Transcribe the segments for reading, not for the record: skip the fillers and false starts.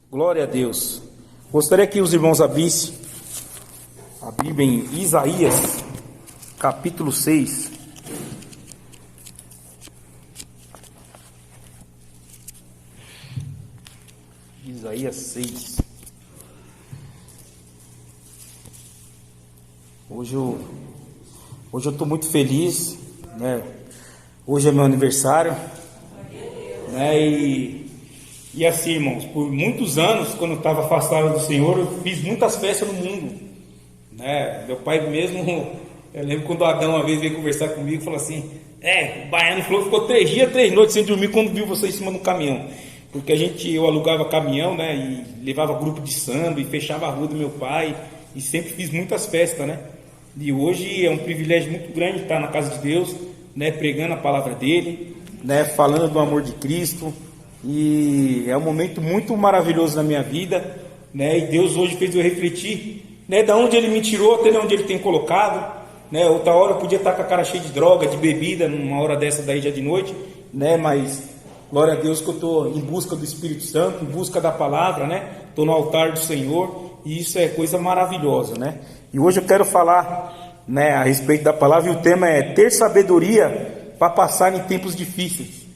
Glória a Deus. Gostaria que os irmãos abrissem a Bíblia em Isaías, capítulo 6. Isaías 6. Hoje eu estou muito feliz, né? Hoje é meu aniversário, né? E assim, irmãos, por muitos anos, quando eu estava afastado do Senhor, eu fiz muitas festas no mundo, né? Meu pai mesmo, eu lembro quando o Adão uma vez veio conversar comigo, falou assim: o baiano falou que ficou 3 dias, 3 noites sem dormir quando viu você em cima do caminhão. Porque eu alugava caminhão, né? E levava grupo de samba e fechava a rua do meu pai e sempre fiz muitas festas, né? E hoje é um privilégio muito grande estar na casa de Deus, né? Pregando a palavra dele, né? Falando do amor de Cristo. E é um momento muito maravilhoso na minha vida, né? E Deus hoje fez eu refletir, né? Da onde Ele me tirou até onde Ele tem colocado, né? Outra hora eu podia estar com a cara cheia de droga, de bebida, numa hora dessa daí já de noite, né? Mas glória a Deus que eu estou em busca do Espírito Santo, em busca da palavra, né? Estou no altar do Senhor e isso é coisa maravilhosa, né? E hoje eu quero falar, né, a respeito da palavra, e o tema é ter sabedoria para passar em tempos difíceis.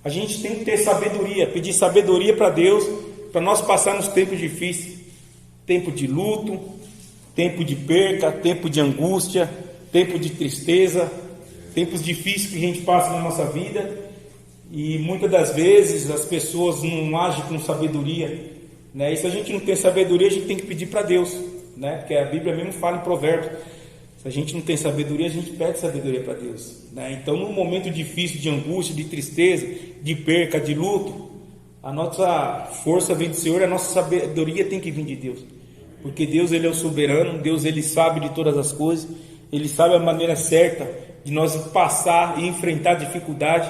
A gente tem que ter sabedoria, pedir sabedoria para Deus, para nós passar nos tempos difíceis, tempo de luto, tempo de perca, tempo de angústia, tempo de tristeza, tempos difíceis que a gente passa na nossa vida, e muitas das vezes as pessoas não agem com sabedoria, né? E se a gente não tem sabedoria, a gente tem que pedir para Deus, né? Porque a Bíblia mesmo fala em Provérbios, se a gente não tem sabedoria, a gente pede sabedoria para Deus, né? Então, num momento difícil de angústia, de tristeza, de perca, de luto, a nossa força vem do Senhor, a nossa sabedoria tem que vir de Deus, porque Deus, Ele é o soberano, Deus, Ele sabe de todas as coisas, Ele sabe a maneira certa de nós passar e enfrentar dificuldade,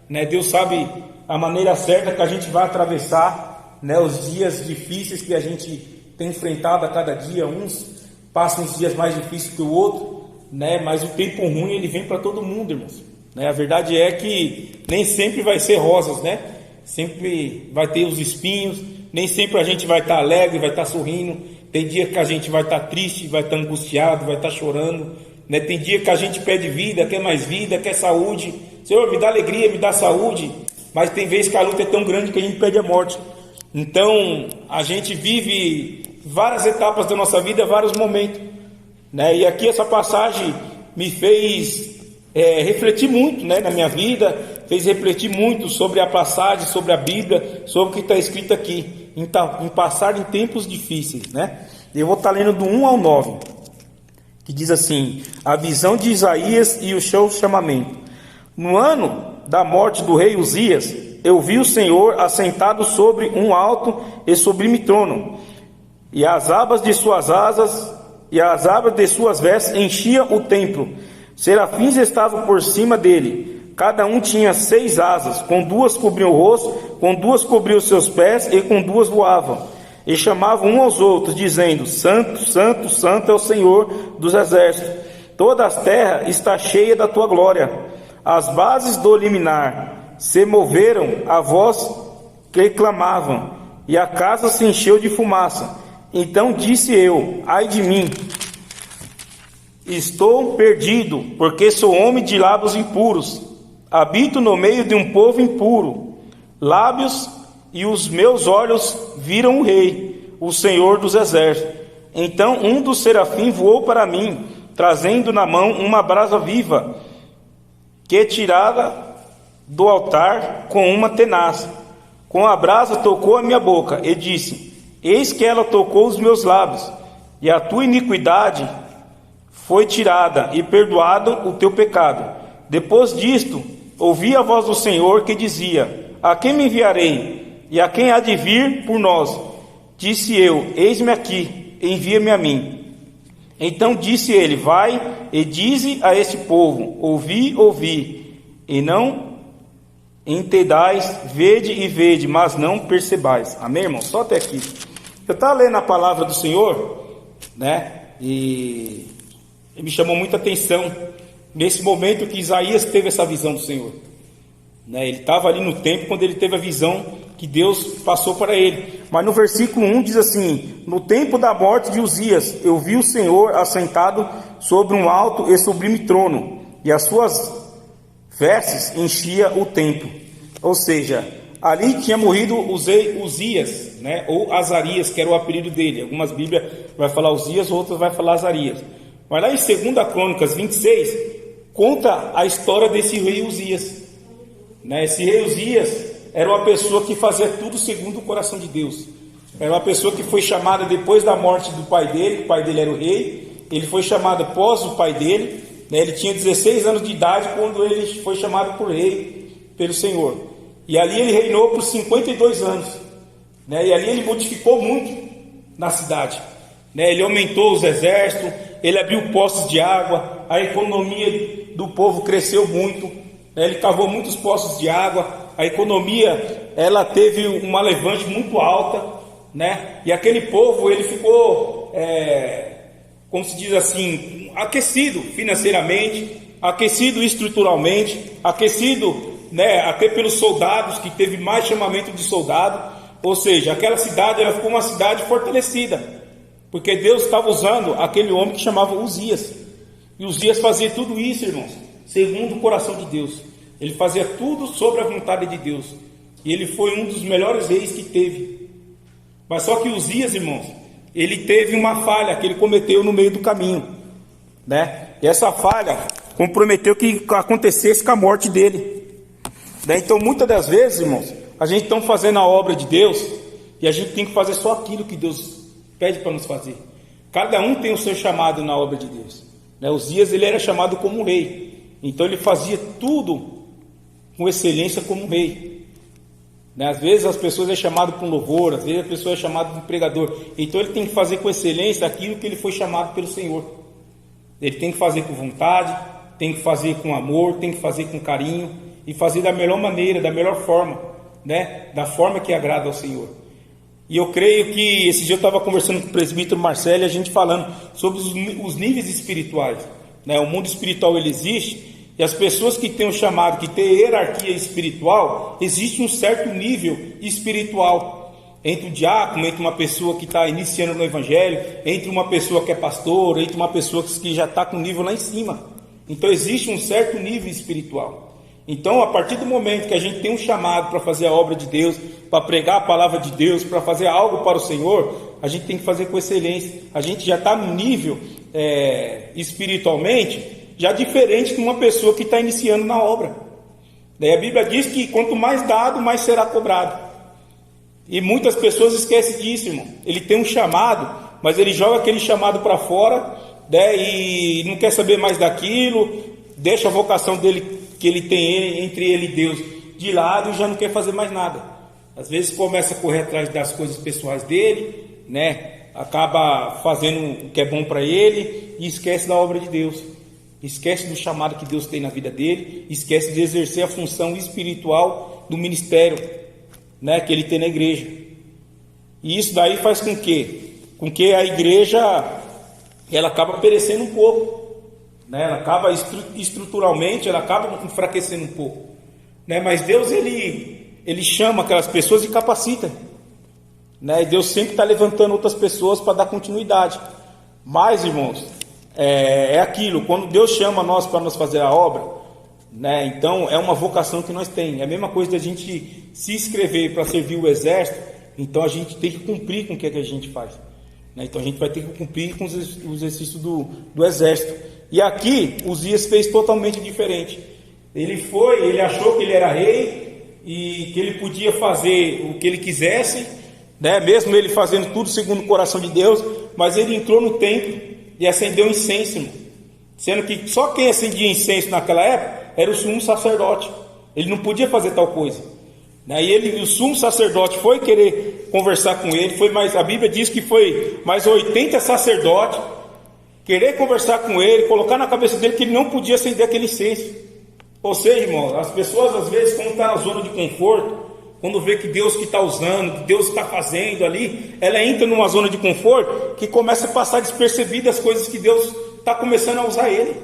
né? Deus sabe a maneira certa que a gente vai atravessar, né? Os dias difíceis que a gente tem enfrentado a cada dia, uns passam os dias mais difíceis que o outro, né? Mas o tempo ruim ele vem para todo mundo, irmãos, né? A verdade é que nem sempre vai ser rosas, né? Sempre vai ter os espinhos, nem sempre a gente vai estar alegre, vai estar sorrindo. Tem dia que a gente vai estar triste, vai estar angustiado, vai estar chorando, né? Tem dia que a gente pede vida, quer saúde. Senhor, me dá alegria, me dá saúde. Mas tem vezes que a luta é tão grande que a gente pede a morte. Então a gente vive várias etapas da nossa vida, vários momentos, né? E aqui essa passagem me fez refletir muito, né, na minha vida, fez refletir muito sobre a passagem, sobre a Bíblia, sobre o que está escrito aqui, em passar em tempos difíceis, né? Eu vou estar lendo do 1 ao 9, que diz assim: a visão de Isaías e o seu chamamento. No ano da morte do rei Uzias, eu vi o Senhor assentado sobre um alto e sublime trono, e as abas de suas asas e as abas de suas vestes enchiam o templo. Serafins estavam por cima dele, cada um tinha 6 asas, com 2 cobriam o rosto, com 2 cobriam os seus pés, e com 2 voavam, e chamavam uns aos outros, dizendo: Santo, Santo, Santo é o Senhor dos exércitos, toda a terra está cheia da tua glória. As bases do liminar se moveram, a voz que clamavam, e a casa se encheu de fumaça. Então disse eu: ai de mim, estou perdido, porque sou homem de lábios impuros, habito no meio de um povo impuro, lábios, e os meus olhos viram o Rei, o Senhor dos exércitos. Então um dos serafins voou para mim, trazendo na mão uma brasa viva, que tirada do altar com uma tenaz. Com a brasa tocou a minha boca e disse: eis que ela tocou os meus lábios, e a tua iniquidade foi tirada, e perdoado o teu pecado. Depois disto, ouvi a voz do Senhor que dizia: a quem me enviarei? E a quem há de vir por nós? Disse eu: eis-me aqui, envia-me a mim. Então disse ele: vai e dize a este povo: ouvi, e não entendais, vede e vede, mas não percebais. Amém, irmão? Só até aqui. Eu estava lendo a palavra do Senhor, né? E me chamou muita atenção nesse momento que Isaías teve essa visão do Senhor, né? Ele estava ali no templo quando ele teve a visão que Deus passou para ele. Mas no versículo 1 diz assim: no tempo da morte de Uzias, eu vi o Senhor assentado sobre um alto e sublime trono, e as suas vestes enchia o templo. Ou seja, ali tinha morrido Uzias, né? Ou Azarias, que era o apelido dele. Algumas Bíblias vai falar Uzias, outras vai falar Azarias. Mas lá em 2 Crônicas 26, conta a história desse rei Uzias, né? Esse rei Uzias era uma pessoa que fazia tudo segundo o coração de Deus. Era uma pessoa que foi chamada depois da morte do pai dele. O pai dele era o rei. Ele foi chamado após o pai dele, né? Ele tinha 16 anos de idade quando ele foi chamado por rei pelo Senhor. E ali ele reinou por 52 anos, né? E ali ele modificou muito na cidade, né? Ele aumentou os exércitos, ele abriu poços de água, a economia do povo cresceu muito, né? Ele cavou muitos poços de água, a economia ela teve uma levante muito alta, né? E aquele povo ele ficou, como se diz assim, aquecido financeiramente, aquecido estruturalmente, aquecido, né, até pelos soldados, que teve mais chamamento de soldado. Ou seja, aquela cidade ela ficou uma cidade fortalecida, porque Deus estava usando aquele homem que chamava Uzias. E Uzias fazia tudo isso, irmãos, segundo o coração de Deus. Ele fazia tudo sobre a vontade de Deus. E ele foi um dos melhores reis que teve. Mas só que Uzias, irmãos, ele teve uma falha que ele cometeu no meio do caminho, né? E essa falha comprometeu que acontecesse com a morte dele, né? Então muitas das vezes, irmãos, a gente está fazendo a obra de Deus e a gente tem que fazer só aquilo que Deus pede para nos fazer. Cada um tem o seu chamado na obra de Deus, né? Uzias ele era chamado como rei, então ele fazia tudo com excelência como rei, né? Às vezes as pessoas é chamado para um louvor, às vezes a pessoa é chamado de pregador, então ele tem que fazer com excelência aquilo que ele foi chamado pelo Senhor. Ele tem que fazer com vontade, tem que fazer com amor, tem que fazer com carinho e fazer da melhor maneira, da melhor forma, né? Da forma que agrada ao Senhor. E eu creio que esse dia eu estava conversando com o presbítero Marcelo e a gente falando sobre os níveis espirituais, né? O mundo espiritual ele existe. E as pessoas que têm o chamado, que têm hierarquia espiritual, existe um certo nível espiritual entre o diácono, entre uma pessoa que está iniciando no evangelho, entre uma pessoa que é pastor, entre uma pessoa que já está com nível lá em cima. Então existe um certo nível espiritual. Então a partir do momento que a gente tem um chamado para fazer a obra de Deus, para pregar a palavra de Deus, para fazer algo para o Senhor, a gente tem que fazer com excelência. A gente já está no nível espiritualmente já diferente de uma pessoa que está iniciando na obra. Daí a Bíblia diz que quanto mais dado, mais será cobrado. E muitas pessoas esquecem disso, irmão. Ele tem um chamado, mas ele joga aquele chamado para fora, né, e não quer saber mais daquilo, deixa a vocação dele, que ele tem entre ele e Deus, de lado e já não quer fazer mais nada. Às vezes começa a correr atrás das coisas pessoais dele, né, acaba fazendo o que é bom para ele e esquece da obra de Deus. Esquece do chamado que Deus tem na vida dele, esquece de exercer a função espiritual do ministério, né, que ele tem na igreja. E isso daí faz com que a igreja ela acaba perecendo um pouco, né? Ela acaba estruturalmente, ela acaba enfraquecendo um pouco, né? Mas Deus ele chama aquelas pessoas e capacita, né? E Deus sempre está levantando outras pessoas para dar continuidade. Mas, irmãos, é aquilo, quando Deus chama nós para nos fazer a obra, né, então é uma vocação que nós temos. É a mesma coisa da gente se inscrever para servir o exército, então a gente tem que cumprir com o que a gente faz, né? Então a gente vai ter que cumprir com os exercícios do exército. E aqui Uzias fez totalmente diferente. Ele achou que ele era rei e que ele podia fazer o que ele quisesse, né, mesmo ele fazendo tudo segundo o coração de Deus. Mas ele entrou no templo e acendeu incenso, irmão. Sendo que só quem acendia incenso naquela época era o sumo sacerdote. Ele não podia fazer tal coisa, né? E o sumo sacerdote foi querer conversar com ele. A Bíblia diz que foi mais 80 sacerdotes querer conversar com ele, colocar na cabeça dele que ele não podia acender aquele incenso. Ou seja, irmão, as pessoas às vezes, quando estão na zona de conforto, quando vê que Deus que está usando, que Deus está fazendo ali, ela entra numa zona de conforto que começa a passar despercebida as coisas que Deus está começando a usar ele.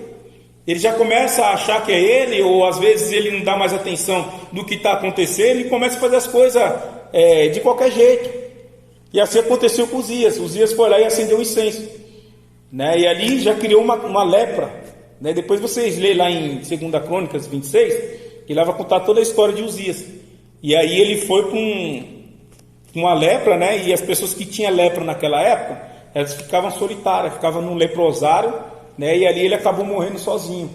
Ele já começa a achar que é ele, ou às vezes ele não dá mais atenção do que está acontecendo e começa a fazer as coisas de qualquer jeito. E assim aconteceu com Uzias. Uzias foi lá e acendeu o incenso, né? E ali já criou uma lepra, né? Depois vocês lêem lá em 2 Crônicas 26, que lá vai contar toda a história de Uzias. E aí ele foi com uma lepra, né? E as pessoas que tinham lepra naquela época, elas ficavam solitárias, ficavam num leprosário, né? E ali ele acabou morrendo sozinho.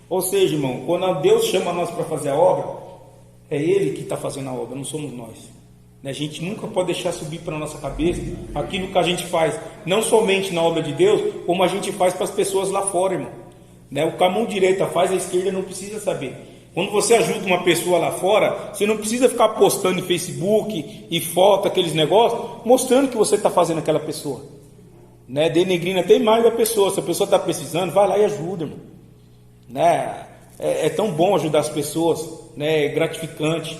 Ou seja, irmão, quando Deus chama nós para fazer a obra, é Ele que está fazendo a obra, não somos nós. A gente nunca pode deixar subir para a nossa cabeça aquilo que a gente faz, não somente na obra de Deus, como a gente faz para as pessoas lá fora, irmão. O que a mão direita faz, a esquerda não precisa saber. Quando você ajuda uma pessoa lá fora, você não precisa ficar postando em Facebook e foto, aqueles negócios, mostrando que você está fazendo aquela pessoa, denegrindo até mais da pessoa. Se a pessoa está precisando, vai lá e ajuda, irmão. É tão bom ajudar as pessoas, é gratificante.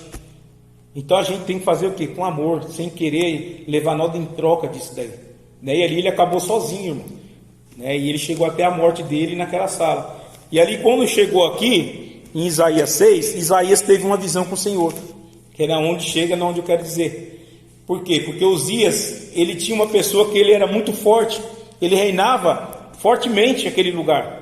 Então a gente tem que fazer o quê? Com amor, sem querer levar nada em troca disso daí, E ali ele acabou sozinho, irmão, E ele chegou até a morte dele naquela sala. E ali quando chegou aqui, em Isaías 6, Isaías teve uma visão com o Senhor, que era onde chega, onde eu quero dizer. Por quê? Porque Uzias, ele tinha uma pessoa que ele era muito forte, ele reinava fortemente aquele lugar.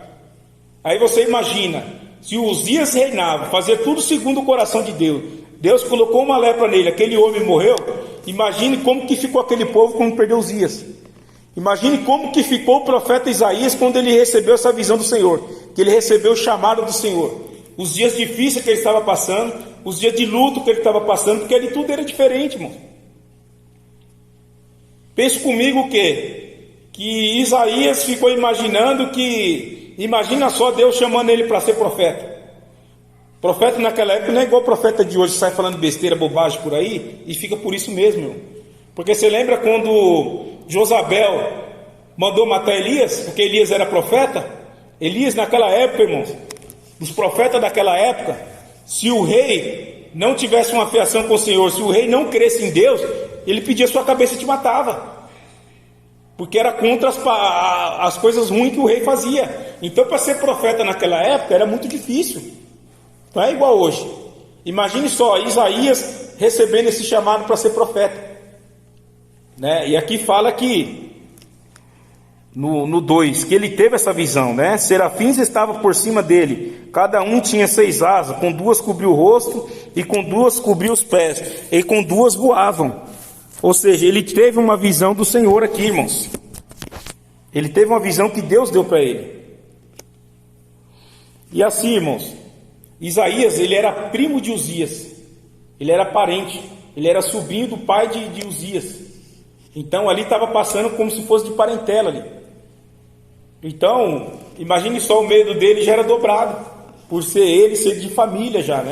Aí você imagina, se Uzias reinava, fazia tudo segundo o coração de Deus, Deus colocou uma lepra nele, aquele homem morreu. Imagine como que ficou aquele povo quando perdeu Uzias. Imagine como que ficou o profeta Isaías quando ele recebeu essa visão do Senhor, que ele recebeu o chamado do Senhor. Os dias difíceis que ele estava passando, os dias de luto que ele estava passando, porque ali tudo era diferente, irmão. Pense comigo o quê? Que Isaías ficou imaginando imagina só Deus chamando ele para ser profeta. Profeta naquela época não é igual profeta de hoje, sai falando besteira, bobagem por aí, e fica por isso mesmo, irmão. Porque você lembra quando Josabel mandou matar Elias, porque Elias era profeta? Elias naquela época, irmãos, os profetas daquela época, se o rei não tivesse uma fiação com o Senhor, se o rei não cresce em Deus, ele pedia sua cabeça e te matava, porque era contra as coisas ruins que o rei fazia. Então para ser profeta naquela época era muito difícil, não é igual hoje. Imagine só, Isaías recebendo esse chamado para ser profeta, E aqui fala que no 2, que ele teve essa visão, Serafins estavam por cima dele, cada um tinha 6 asas, com 2 cobriu o rosto, e com 2 cobriu os pés, e com 2 voavam. Ou seja, ele teve uma visão do Senhor aqui, irmãos. Ele teve uma visão que Deus deu para ele. E assim, irmãos, Isaías, ele era primo de Uzias, ele era parente, ele era sobrinho do pai de Uzias. Então ali estava passando como se fosse de parentela ali. Então, imagine só, o medo dele já era dobrado, por ser de família já,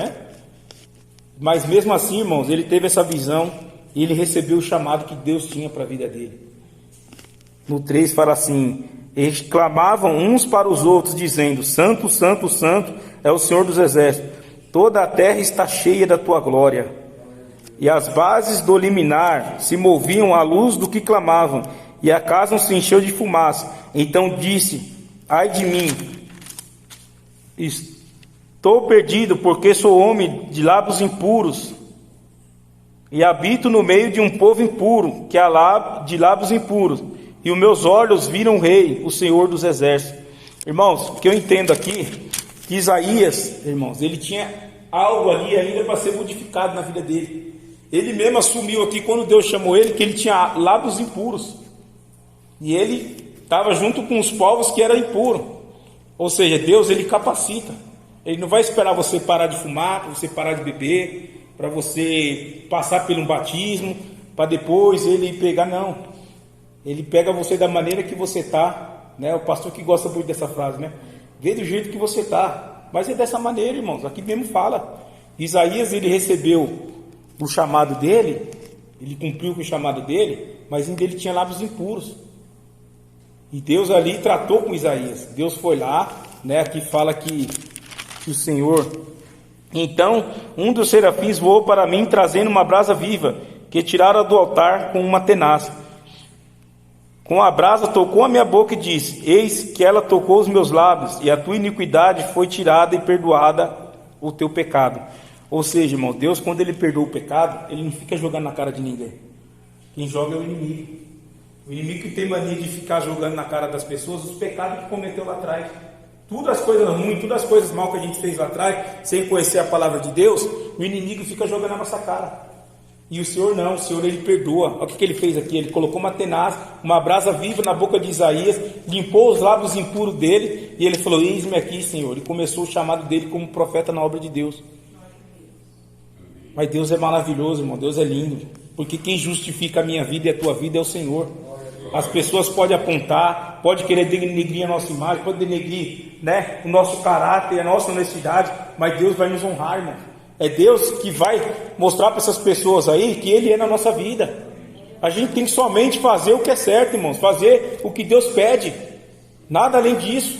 Mas mesmo assim, irmãos, ele teve essa visão, e ele recebeu o chamado que Deus tinha para a vida dele. No 3 fala assim: eles clamavam uns para os outros, dizendo: Santo, Santo, Santo é o Senhor dos Exércitos, toda a terra está cheia da tua glória. E as bases do liminar se moviam à luz do que clamavam, e a casa se encheu de fumaça. Então disse: ai de mim, estou perdido, porque sou homem de lábios impuros, e habito no meio de um povo impuro, que há de lábios impuros, e os meus olhos viram o Rei, o Senhor dos Exércitos. Irmãos, o que eu entendo aqui, que Isaías, irmãos, ele tinha algo ali ainda para ser modificado na vida dele. Ele mesmo assumiu aqui, quando Deus chamou ele, que ele tinha lábios impuros, e ele estava junto com os povos que eram impuros. Ou seja, Deus, ele capacita. Ele não vai esperar você parar de fumar, para você parar de beber, para você passar por um batismo, para depois ele pegar, não. Ele pega você da maneira que você está, O pastor que gosta muito dessa frase, Vê do jeito que você está. Mas é dessa maneira, irmãos, aqui mesmo fala. Isaías, ele recebeu o chamado dele, ele cumpriu com o chamado dele, mas ainda ele tinha lábios impuros. E Deus ali tratou com Isaías. Deus foi lá, Aqui fala que o Senhor... Então, um dos serafins voou para mim, trazendo uma brasa viva, que tirara do altar com uma tenaz. Com a brasa tocou a minha boca e disse: eis que ela tocou os meus lábios, e a tua iniquidade foi tirada e perdoada o teu pecado. Ou seja, irmão, Deus, quando Ele perdoa o pecado, Ele não fica jogando na cara de ninguém. Quem joga é o inimigo. O inimigo que tem mania de ficar jogando na cara das pessoas os pecados que cometeu lá atrás. Todas as coisas ruins, todas as coisas mal que a gente fez lá atrás, sem conhecer a palavra de Deus, o inimigo fica jogando na nossa cara. E o Senhor não, o Senhor Ele perdoa. Olha o que Ele fez aqui, Ele colocou uma tenaz, uma brasa viva na boca de Isaías, limpou os lábios impuros dele, e Ele falou: eis-me aqui, Senhor. E começou o chamado dele como profeta na obra de Deus. Mas Deus é maravilhoso, irmão, Deus é lindo, porque quem justifica a minha vida e a tua vida é o Senhor. As pessoas podem apontar, pode querer denegrir a nossa imagem, pode denegrir, né, o nosso caráter, a nossa honestidade, mas Deus vai nos honrar, irmão. É Deus que vai mostrar para essas pessoas aí que Ele é na nossa vida. A gente tem que somente fazer o que é certo, irmãos, fazer o que Deus pede, nada além disso.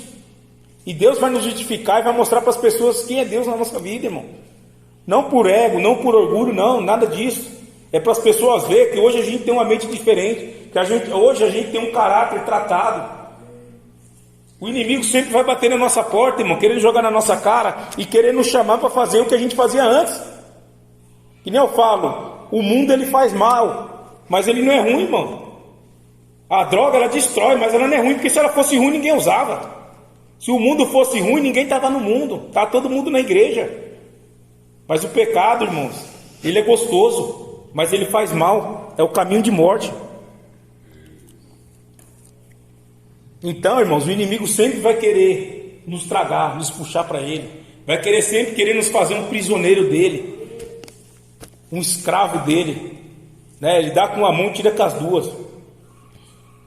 E Deus vai nos justificar e vai mostrar para as pessoas quem é Deus na nossa vida, irmão. Não por ego, não por orgulho, não, nada disso. É para as pessoas verem que hoje a gente tem uma mente diferente, que hoje a gente tem um caráter tratado. O inimigo sempre vai bater na nossa porta, irmão, querendo jogar na nossa cara e querendo nos chamar para fazer o que a gente fazia antes. Que nem eu falo, o mundo ele faz mal, mas ele não é ruim, irmão. A droga ela destrói, mas ela não é ruim, porque se ela fosse ruim ninguém usava. Se o mundo fosse ruim ninguém estava no mundo, está todo mundo na igreja. Mas o pecado, irmãos, ele é gostoso, mas ele faz mal, é o caminho de morte. Então, irmãos, o inimigo sempre vai querer nos tragar, nos puxar para ele. Vai querer sempre querer nos fazer um prisioneiro dele, um escravo dele, né? Ele dá com uma mão, tira com as duas.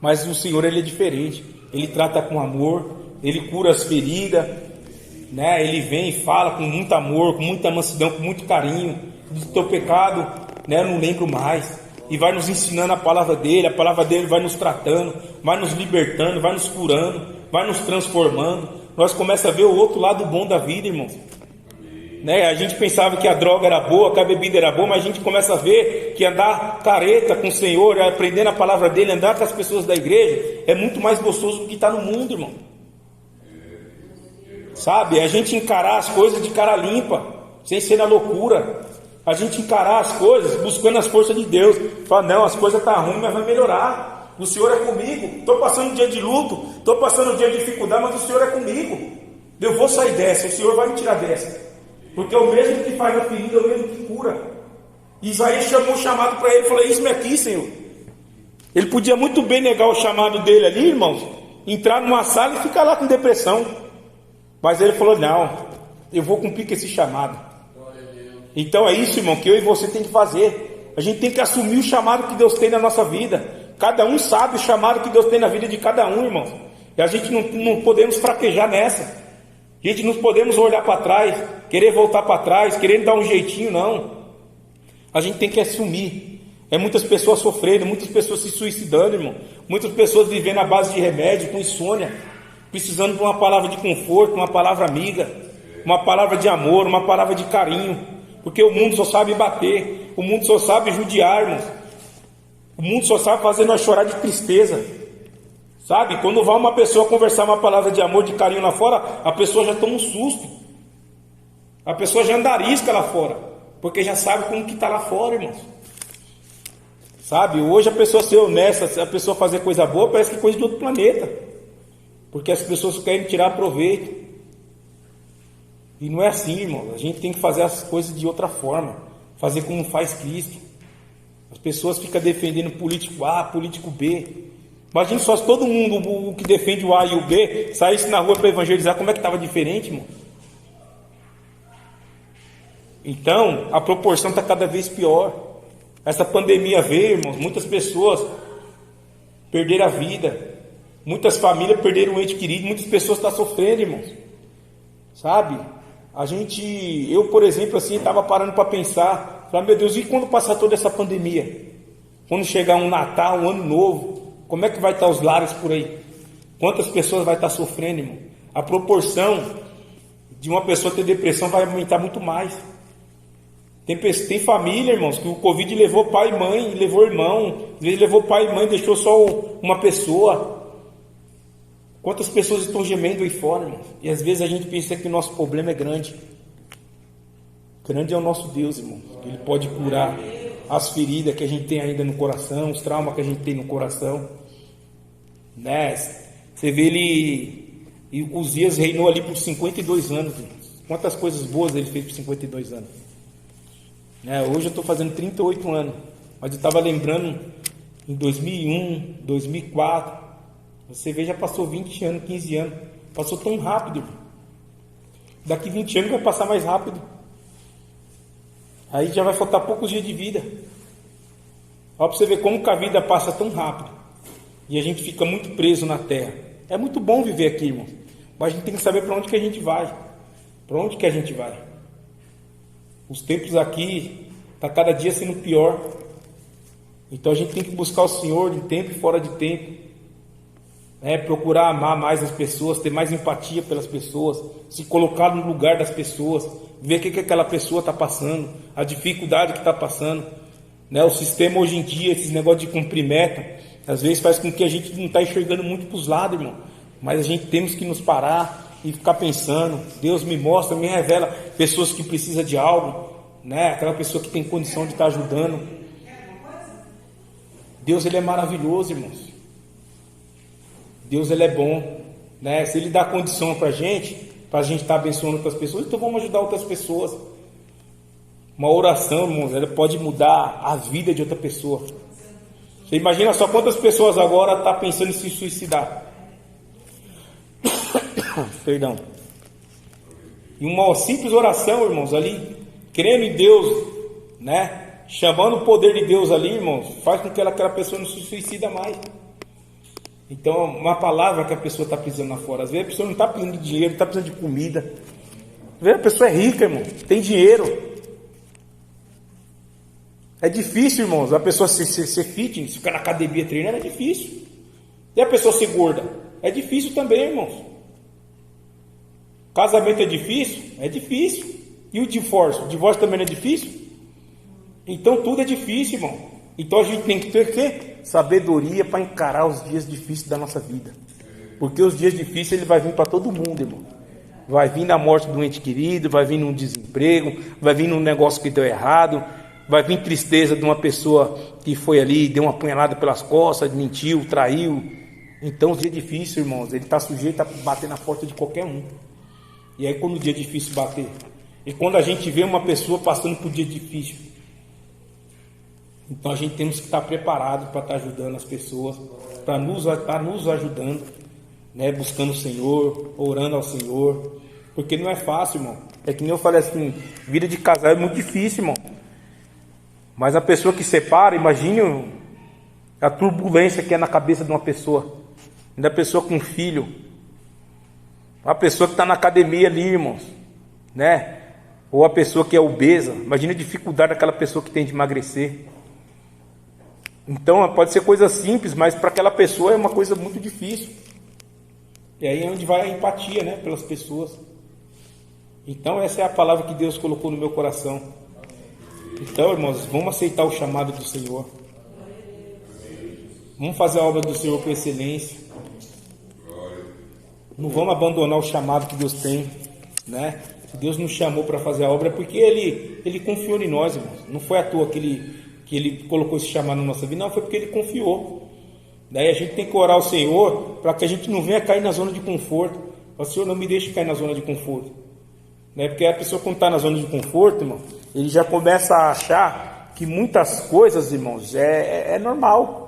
Mas o Senhor, Ele é diferente. Ele trata com amor, Ele cura as feridas, né? Ele vem e fala com muito amor, com muita mansidão, com muito carinho. Do teu pecado, né? Eu não lembro mais. E vai nos ensinando a palavra dele vai nos tratando, vai nos libertando, vai nos curando, vai nos transformando. Nós começamos a ver o outro lado bom da vida, irmãos. Né? A gente pensava que a droga era boa, que a bebida era boa, mas a gente começa a ver que andar careta com o Senhor, aprendendo a palavra dele, andar com as pessoas da igreja, é muito mais gostoso do que estar no mundo, irmão. Sabe? A gente encarar as coisas de cara limpa, sem ser na loucura. A gente encarar as coisas buscando as forças de Deus. Falar, não, as coisas estão ruins, mas vai melhorar. O Senhor é comigo. Estou passando um dia de luto, estou passando um dia de dificuldade, mas o Senhor é comigo. Eu vou sair dessa, o Senhor vai me tirar dessa. Porque é o mesmo que faz a ferida, é o mesmo que cura. Isaías chamou o chamado para ele e falou: eis-me aqui, Senhor. Ele podia muito bem negar o chamado dele ali, irmãos, entrar numa sala e ficar lá com depressão. Mas ele falou: não, eu vou cumprir com esse chamado. Então é isso, irmão, que eu e você tem que fazer. A gente tem que assumir o chamado que Deus tem na nossa vida. Cada um sabe o chamado que Deus tem na vida de cada um, irmão. E a gente não podemos fraquejar nessa. A gente não podemos olhar para trás, querer voltar para trás, querendo dar um jeitinho, não. A gente tem que assumir. É muitas pessoas sofrendo, muitas pessoas se suicidando, irmão. Muitas pessoas vivendo à base de remédio, com insônia, precisando de uma palavra de conforto, uma palavra amiga, uma palavra de amor, uma palavra de carinho. Porque o mundo só sabe bater, o mundo só sabe judiar, irmãos. O mundo só sabe fazer nós chorar de tristeza. Sabe? Quando vai uma pessoa conversar uma palavra de amor, de carinho lá fora, a pessoa já toma um susto. A pessoa já andarisca lá fora, porque já sabe como que está lá fora, irmãos. Sabe? Hoje a pessoa ser honesta, a pessoa fazer coisa boa, parece que é coisa de outro planeta. Porque as pessoas querem tirar proveito. E não é assim, irmão. A gente tem que fazer as coisas de outra forma. Fazer como faz Cristo. As pessoas ficam defendendo político A, político B. Imagina só se todo mundo o que defende o A e o B saísse na rua para evangelizar, como é que estava diferente, irmão? Então, a proporção está cada vez pior. Essa pandemia veio, irmãos, muitas pessoas perderam a vida. Muitas famílias perderam um ente querido. Muitas pessoas estão sofrendo, irmãos. Sabe? Eu, por exemplo, assim, estava parando para pensar, falei, meu Deus, e quando passar toda essa pandemia? Quando chegar um Natal, um Ano Novo, como é que vai estar os lares por aí? Quantas pessoas vai estar sofrendo, irmão? A proporção de uma pessoa ter depressão vai aumentar muito mais. Tem família, irmãos, que o Covid levou pai e mãe, levou irmão, às vezes levou pai e mãe, deixou só uma pessoa. Quantas pessoas estão gemendo aí fora, irmão? E às vezes a gente pensa que o nosso problema é grande. Grande é o nosso Deus, irmão. Ele pode curar as feridas que a gente tem ainda no coração, os traumas que a gente tem no coração, né? Você vê ele, e Uzias reinou ali por 52 anos, irmãos. Quantas coisas boas ele fez por 52 anos, né? Hoje eu estou fazendo 38 anos, mas eu estava lembrando em 2001, 2004, você vê, já passou 20 anos, 15 anos, passou tão rápido, irmão. Daqui 20 anos vai passar mais rápido. Aí já vai faltar poucos dias de vida. Olha para você ver como que a vida passa tão rápido. E a gente fica muito preso na terra. É muito bom viver aqui, irmão. Mas a gente tem que saber para onde que a gente vai. Para onde que a gente vai. Os tempos aqui tá cada dia sendo pior. Então a gente tem que buscar o Senhor de tempo e fora de tempo. Procurar amar mais as pessoas, ter mais empatia pelas pessoas, se colocar no lugar das pessoas, ver o que aquela pessoa está passando, a dificuldade que está passando, né? O sistema hoje em dia, esses negócios de cumprir meta, às vezes faz com que a gente não está enxergando muito para os lados, irmão, mas a gente temos que nos parar e ficar pensando. Deus me mostra, me revela pessoas que precisam de algo, né? Aquela pessoa que tem condição de estar ajudando. Deus, ele é maravilhoso, irmãos. Deus, ele é bom, né? Se ele dá condição para a gente estar abençoando outras pessoas, então vamos ajudar outras pessoas. Uma oração, irmãos, ela pode mudar a vida de outra pessoa. Você imagina só quantas pessoas agora estão pensando em se suicidar. Perdão. E uma simples oração, irmãos, ali, crendo em Deus, né? Chamando o poder de Deus ali, irmãos, faz com que aquela pessoa não se suicida mais. Então, uma palavra que a pessoa está precisando lá fora. Às vezes a pessoa não está precisando de dinheiro, está precisando de comida. Às vezes a pessoa é rica, irmão, tem dinheiro. É difícil, irmãos, a pessoa ser fitness, ficar na academia treinando, é difícil. E a pessoa ser gorda? É difícil também, irmãos. Casamento é difícil? É difícil. E o divórcio? O divórcio também não é difícil? Então tudo é difícil, irmão. Então a gente tem que ter o quê? Sabedoria para encarar os dias difíceis da nossa vida. Porque os dias difíceis ele vai vir para todo mundo, irmão. Vai vir na morte do ente querido, vai vir num desemprego, vai vir num negócio que deu errado, vai vir tristeza de uma pessoa que foi ali, deu uma apunhalada pelas costas, mentiu, traiu. Então os dias difíceis, irmãos, ele está sujeito a bater na porta de qualquer um. E aí quando o dia difícil bater, e quando a gente vê uma pessoa passando por dia difícil, então a gente temos que estar preparado para estar ajudando as pessoas, para nos ajudando, né? Buscando o Senhor, orando ao Senhor, porque não é fácil, irmão. É que nem eu falei assim, vida de casal é muito difícil, irmão. Mas a pessoa que separa, imagine a turbulência que é na cabeça de uma pessoa, da pessoa com filho, a pessoa que está na academia ali, irmãos, né? Ou a pessoa que é obesa. Imagine a dificuldade daquela pessoa que tem de emagrecer. Então pode ser coisa simples, mas para aquela pessoa é uma coisa muito difícil. E aí é onde vai a empatia, né, pelas pessoas. Então essa é a palavra que Deus colocou no meu coração. Então, irmãos, vamos aceitar o chamado do Senhor. Vamos fazer a obra do Senhor com excelência. Não vamos abandonar o chamado que Deus tem, né? Se Deus nos chamou para fazer a obra é porque Ele confiou em nós, irmãos. Não foi à toa que Ele colocou esse chamado na nossa vida, não, foi porque Ele confiou. Daí a gente tem que orar ao Senhor para que a gente não venha cair na zona de conforto. O Senhor, não me deixe cair na zona de conforto, né? Porque a pessoa, quando está na zona de conforto, irmão, ele já começa a achar que muitas coisas, irmãos, é normal.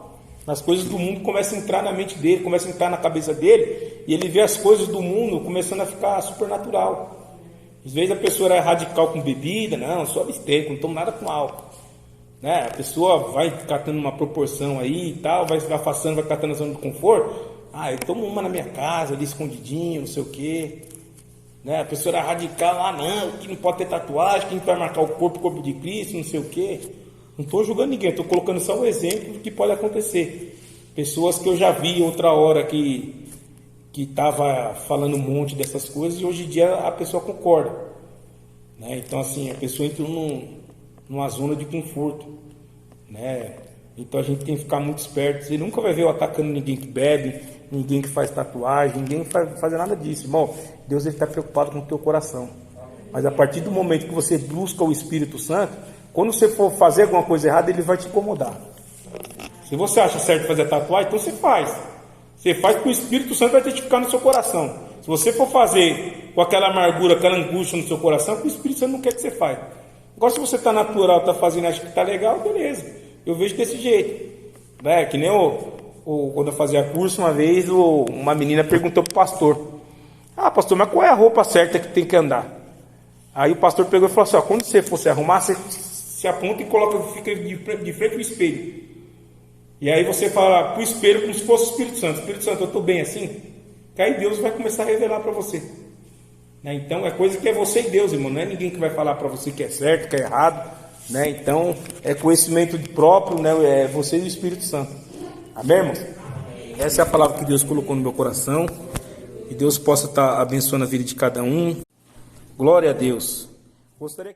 As coisas do mundo começam a entrar na mente dele, começam a entrar na cabeça dele, e ele vê as coisas do mundo começando a ficar supernatural. Às vezes a pessoa é radical com bebida, não, eu sou abstêmio, não tomo nada com álcool, né? A pessoa vai catando uma proporção aí e tal, vai se afastando, vai catando a zona de conforto. Eu tomo uma na minha casa, ali escondidinho, não sei o quê, né? A pessoa era radical, não, que não pode ter tatuagem, que não vai marcar o corpo de Cristo, não sei o quê. Não estou julgando ninguém, estou colocando só um exemplo do que pode acontecer. Pessoas que eu já vi outra hora que estava falando um monte dessas coisas, e hoje em dia a pessoa concorda, né? Então assim, a pessoa entra numa zona de conforto, né? Então a gente tem que ficar muito esperto. Você nunca vai ver eu atacando ninguém que bebe, ninguém que faz tatuagem, ninguém vai fazer nada disso, irmão. Deus está preocupado com o teu coração. Mas a partir do momento que você busca o Espírito Santo, quando você for fazer alguma coisa errada, ele vai te incomodar. Se você acha certo fazer tatuagem, então você faz. Você faz porque o Espírito Santo vai testificar no seu coração. Se você for fazer com aquela amargura, aquela angústia no seu coração, o Espírito Santo não quer que você faça. Agora, se você está natural, está fazendo, acha que está legal, beleza. Eu vejo desse jeito. Né? Que nem quando eu fazia curso, uma vez, uma menina perguntou para o pastor: ah, pastor, mas qual é a roupa certa que tem que andar? Aí o pastor pegou e falou assim: ó, quando você for se arrumar, você se aponta e fica de frente ao espelho. E aí você fala para o espelho como se fosse o Espírito Santo: Espírito Santo, eu estou bem assim? Que aí Deus vai começar a revelar para você. Né? Então é coisa que é você e Deus, irmão. Não é ninguém que vai falar para você que é certo, que é errado. Né? Então é conhecimento próprio, né? É você e o Espírito Santo. Amém, irmãos? Essa é a palavra que Deus colocou no meu coração. Que Deus possa estar abençoando a vida de cada um. Glória a Deus. Gostaria